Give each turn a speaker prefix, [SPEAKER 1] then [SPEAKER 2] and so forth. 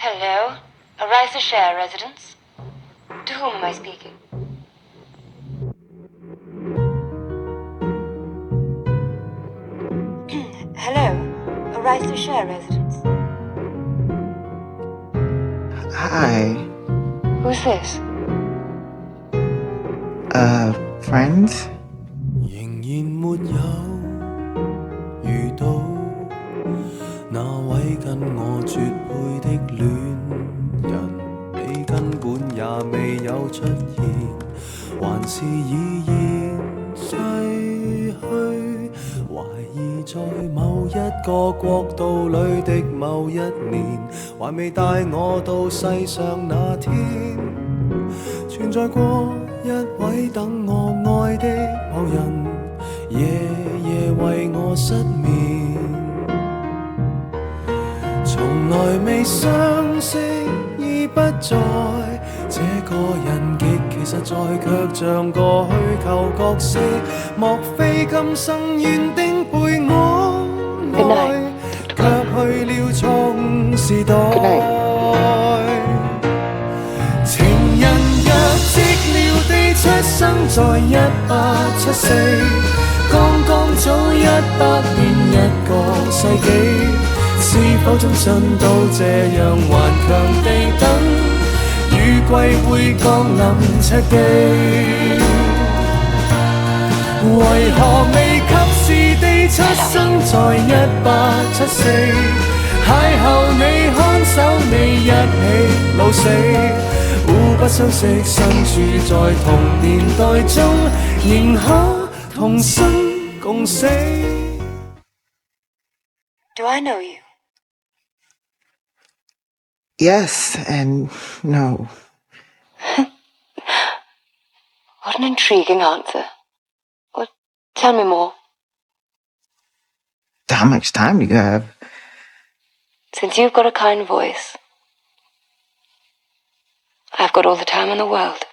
[SPEAKER 1] Hello, Arisa Share residence. To whom am I speaking? Hello, Arisa Share residence.
[SPEAKER 2] Hi.
[SPEAKER 1] Who's this?
[SPEAKER 2] Friends?
[SPEAKER 3] 仍然沒有遇到那位跟我絕配的戀人，你根本也未有出現，還是已然逝去。懷疑在某一個國度裏的某一年，還未帶我到世上那天，存在過一位等我愛的某人，夜夜為我失眠。從來未相識已不在，這個人極其實在，卻像個虛構角色。莫非今生緣定陪我愛，卻去了錯誤時代。情人若寂寥地出生在1874，剛剛早100年一個世紀。是否終身都這樣頑強地等，雨季會降臨赤地？為何未及時地出生在1874？邂逅你看守你一起老死，互不相識身處在同年代中，仍可同生共死。
[SPEAKER 1] Do I know you?
[SPEAKER 2] Yes and no.
[SPEAKER 1] What an intriguing answer. Well, tell me more.
[SPEAKER 2] How much time do you have?
[SPEAKER 1] Since you've got a kind voice, I've got all the time in the world.